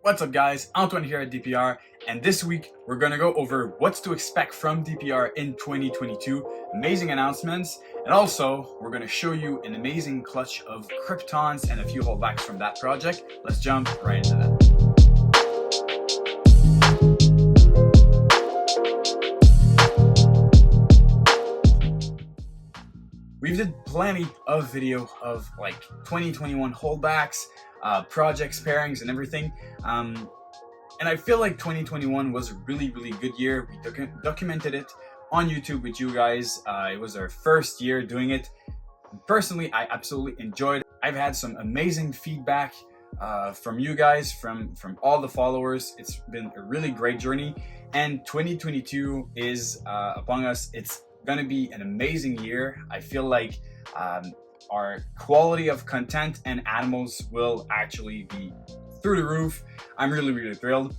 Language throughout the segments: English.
What's up guys, Antoine here at DPR, and this week we're gonna go over what's to expect from DPR in 2022, amazing announcements, and also we're gonna show you an amazing clutch of Cryptons and a few holdbacks from that project. Let's jump right into that. We did plenty of video of like 2021 holdbacks, projects, pairings, and everything. And I feel like 2021 was a really good year. We documented it on YouTube with you guys. It was our first year doing it. Personally, I absolutely enjoyed it. I've had some amazing feedback from you guys, from all the followers. It's been a really great journey, and 2022 is upon us. It's gonna be an amazing year. I feel like our quality of content and animals will actually be through the roof. I'm really thrilled.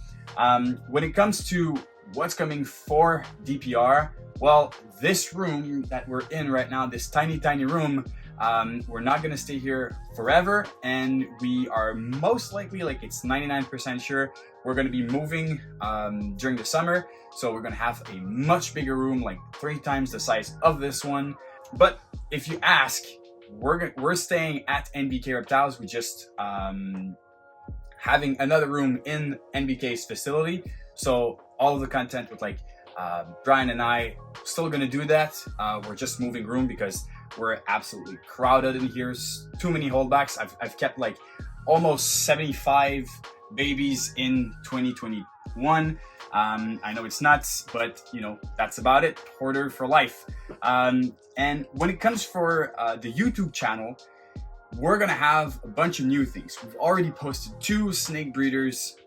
When it comes to what's coming for DPR, well, this room that we're in right now, this tiny room, we're not gonna stay here forever, and we are most likely, like it's 99% sure, we're gonna be moving during the summer. So we're gonna have a much bigger room, like 3 times the size of this one. But if you ask, we're staying at NBK Reptiles. We just having another room in NBK's facility. So all of the content with like Brian and I still gonna do that. We're just moving room because we're absolutely crowded in here. Too many holdbacks. I've kept like almost 75 babies in 2021. I know it's nuts, but you know, that's about it. Hoarder for life. And when it comes for the YouTube channel, we're gonna have a bunch of new things. We've already posted 2 snake breeders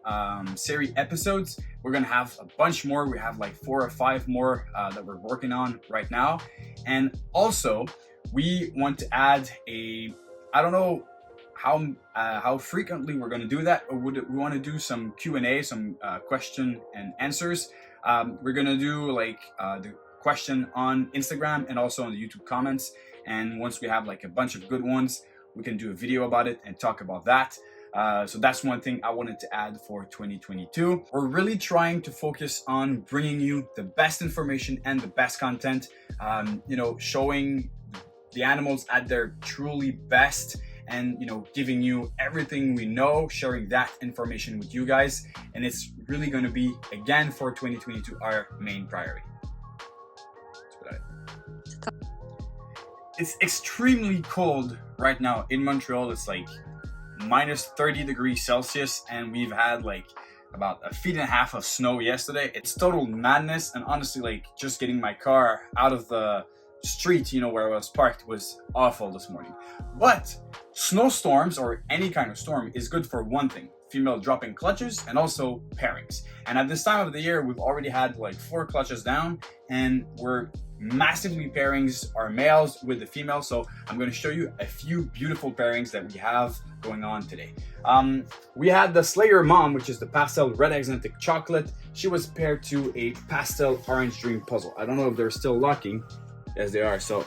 series episodes. We're gonna have a bunch more. We have like 4 or 5 more that we're working on right now. And also we want to add I don't know how frequently we're going to do that, or we want to do some Q&A, some question and answers. We're going to do like the question on Instagram and also on the YouTube comments, and once we have like a bunch of good ones, we can do a video about it and talk about that. So that's one thing I wanted to add for 2022. We're really trying to focus on bringing you the best information and the best content, you know, showing the animals at their truly best, and you know, giving you everything we know, sharing that information with you guys. And it's really going to be, again, for 2022, our main priority. It's extremely cold right now in Montreal. It's like minus 30 degrees Celsius, and we've had like about 1.5 feet of snow yesterday. It's total madness, and honestly, like just getting my car out of the street, you know, where I was parked, was awful this morning. But snowstorms, or any kind of storm, is good for one thing: female dropping clutches and also pairings. And at this time of the year, we've already had like 4 clutches down, and we're massively pairings our males with the females. So I'm going to show you a few beautiful pairings that we have going on today. We had the Slayer Mom, which is the Pastel Red Exotic Chocolate. She was paired to a Pastel Orange Dream Puzzle. I don't know if they're still locking. Yes, they are. So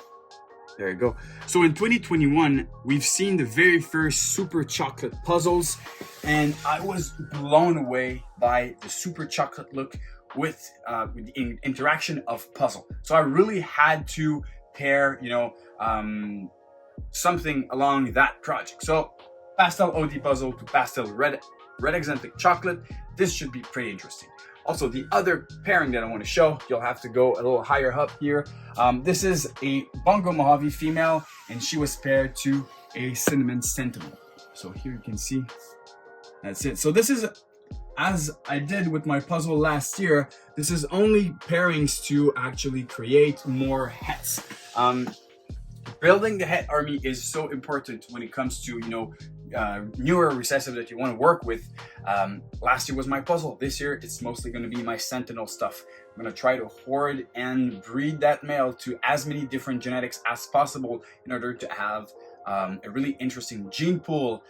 there you go. So in 2021, we've seen the very first super chocolate puzzles, and I was blown away by the super chocolate look with the interaction of puzzle. So I really had to pair, you know, something along that project. So Pastel OD Puzzle to Pastel Red Exotic Chocolate. This should be pretty interesting. Also, the other pairing that I want to show, you'll have to go a little higher up here. This is a Bongo Mojave female, and she was paired to a Cinnamon Sentinel. So here you can see, that's it. So this is, as I did with my puzzle last year, this is only pairings to actually create more hets. Building the het army is so important when it comes to, you know, newer recessive that you want to work with. Last year was my puzzle. This year it's mostly going to be my sentinel stuff. I'm going to try to hoard and breed that male to as many different genetics as possible in order to have a really interesting gene pool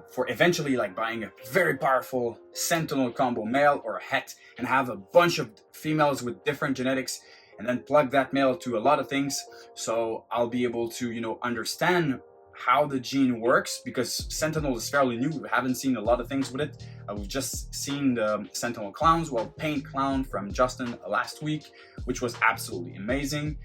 for eventually like buying a very powerful sentinel combo male or a het, and have a bunch of females with different genetics, and then plug that male to a lot of things. So I'll be able to, you know, understand how the gene works, because Sentinel is fairly new. We haven't seen a lot of things with it. We've just seen the Sentinel clowns, well, Paint Clown from Justin last week, which was absolutely amazing.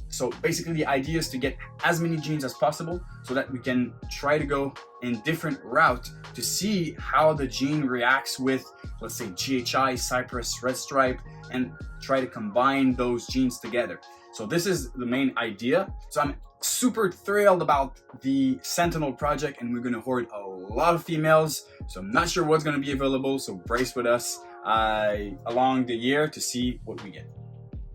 So basically the idea is to get as many genes as possible so that we can try to go in different route to see how the gene reacts with, let's say, GHI, Cypress, Red Stripe, and try to combine those genes together. So this is the main idea. So I'm super thrilled about the Sentinel project, and we're gonna hoard a lot of females. So I'm not sure what's gonna be available, so brace with us along the year to see what we get.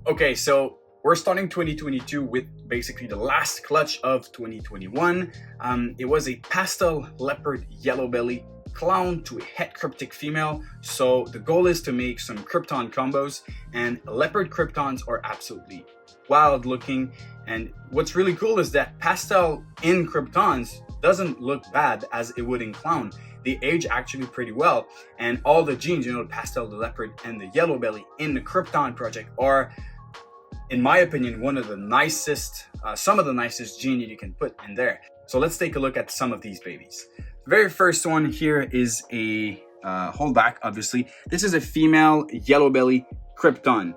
Okay, so we're starting 2022 with basically the last clutch of 2021. It was a pastel leopard yellow belly clown to a het cryptic female. So the goal is to make some Crypton combos, and leopard Cryptons are absolutely wild looking. And what's really cool is that pastel in Cryptons doesn't look bad as it would in clown. They age actually pretty well, and all the genes, you know, the pastel, the leopard, and the yellow belly in the Crypton project are, in my opinion, one of the nicest, some of the nicest gene you can put in there. So let's take a look at some of these babies. The very first one here is a holdback, obviously. This is a female yellow belly Crypton.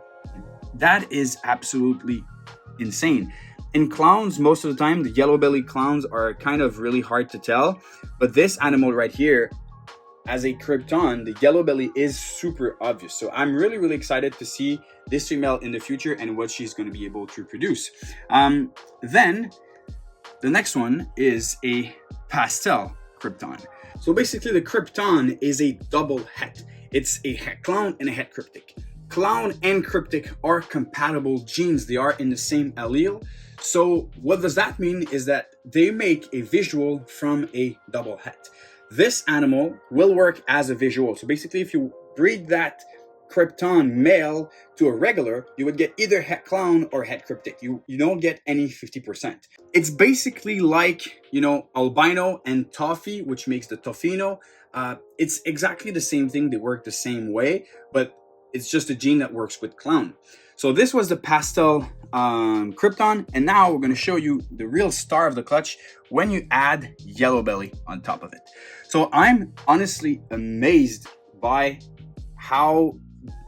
That is absolutely insane. In clowns, most of the time, the yellow belly clowns are kind of really hard to tell, but this animal right here, as a Crypton, the yellow belly is super obvious. So I'm really, really excited to see this female in the future and what she's going to be able to produce. Then the next one is a pastel Crypton. So basically the Crypton is a double het. It's a het clown and a het cryptic. Clown and cryptic are compatible genes. They are in the same allele. So what does that mean is that they make a visual from a double het. This animal will work as a visual. So basically, if you breed that Crypton male to a regular, you would get either het clown or het cryptic. You don't get any 50%. It's basically like, you know, albino and toffee, which makes the toffino. It's exactly the same thing. They work the same way, but it's just a gene that works with clown. So this was the pastel Crypton, and now we're going to show you the real star of the clutch when you add yellow belly on top of it. So I'm honestly amazed by how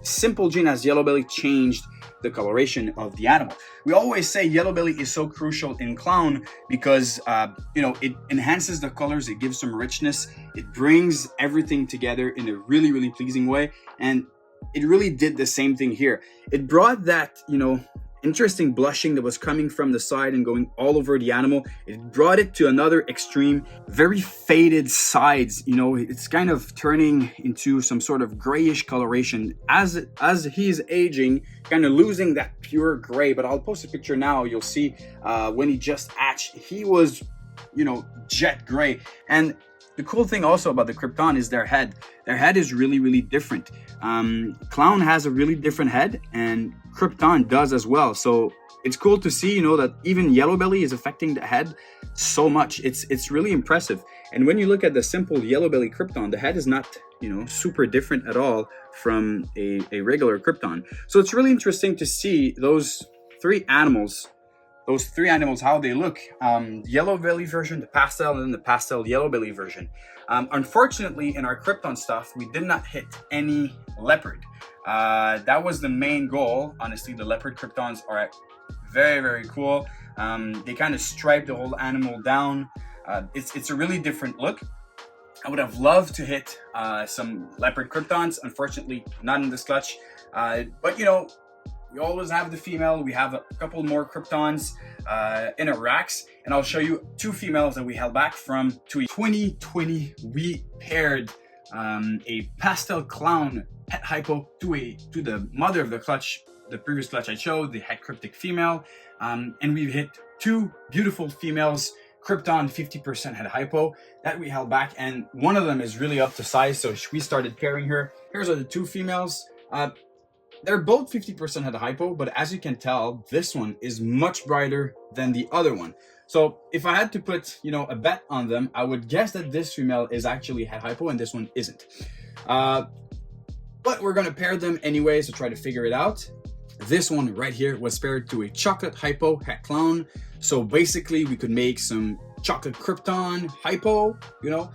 simple gene as yellow belly changed the coloration of the animal. We always say yellow belly is so crucial in clown because you know, it enhances the colors, it gives some richness, it brings everything together in a really, really pleasing way, and it really did the same thing here. It brought that, you know, interesting blushing that was coming from the side and going all over the animal. It brought it to another extreme, very faded sides. You know, it's kind of turning into some sort of grayish coloration as he's aging, kind of losing that pure gray. But I'll post a picture now. You'll see when he just hatched, he was, you know, jet gray. And the cool thing also about the Crypton is their head. Their head is really, really different. Clown has a really different head, and Crypton does as well. So it's cool to see, you know, that even yellow belly is affecting the head so much. It's really impressive. And when you look at the simple yellow belly Crypton, the head is not, you know, super different at all from a regular Crypton. So it's really interesting to see those three animals, how they look. Yellow belly version, the pastel, and then the pastel yellow belly version. Unfortunately, in our Crypton stuff, we did not hit any leopard. That was the main goal. Honestly, the leopard Cryptons are very, very cool. They kind of stripe the whole animal down. It's a really different look. I would have loved to hit some leopard Cryptons. Unfortunately, not in this clutch. But you know, we always have the female. We have a couple more Cryptons in our racks, and I'll show you two females that we held back from 2020. We paired a pastel clown het hypo to the mother of the clutch, the previous clutch I showed, the het cryptic female, and we hit two beautiful females, Crypton 50% het hypo that we held back, and one of them is really up to size, so we started pairing her. Here's are the two females. They're both 50% het hypo, but as you can tell, this one is much brighter than the other one. So if I had to put, you know, a bet on them, I would guess that this female is actually het hypo and this one isn't. But we're gonna pair them anyway, so try to figure it out. This one right here was paired to a chocolate hypo het clown. So basically we could make some chocolate Crypton hypo, you know,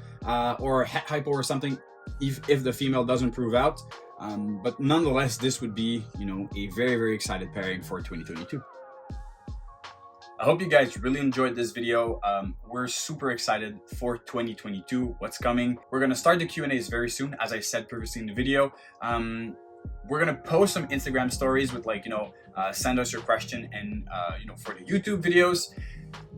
or het hypo or something if the female doesn't prove out. But nonetheless, this would be, you know, a very, very excited pairing for 2022. I hope you guys really enjoyed this video. We're super excited for 2022, what's coming. We're gonna start the Q&As very soon, as I said previously in the video. We're gonna post some Instagram stories with, like, you know, send us your question, and you know, for the YouTube videos.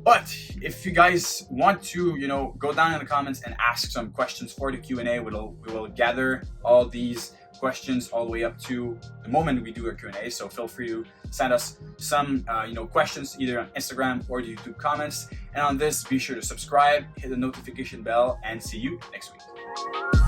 But if you guys want to, you know, go down in the comments and ask some questions for the Q&A, we will gather all these questions all the way up to the moment we do a Q&A. So feel free to send us some you know, questions either on Instagram or the YouTube comments. And on this, be sure to subscribe, hit the notification bell, and see you next week.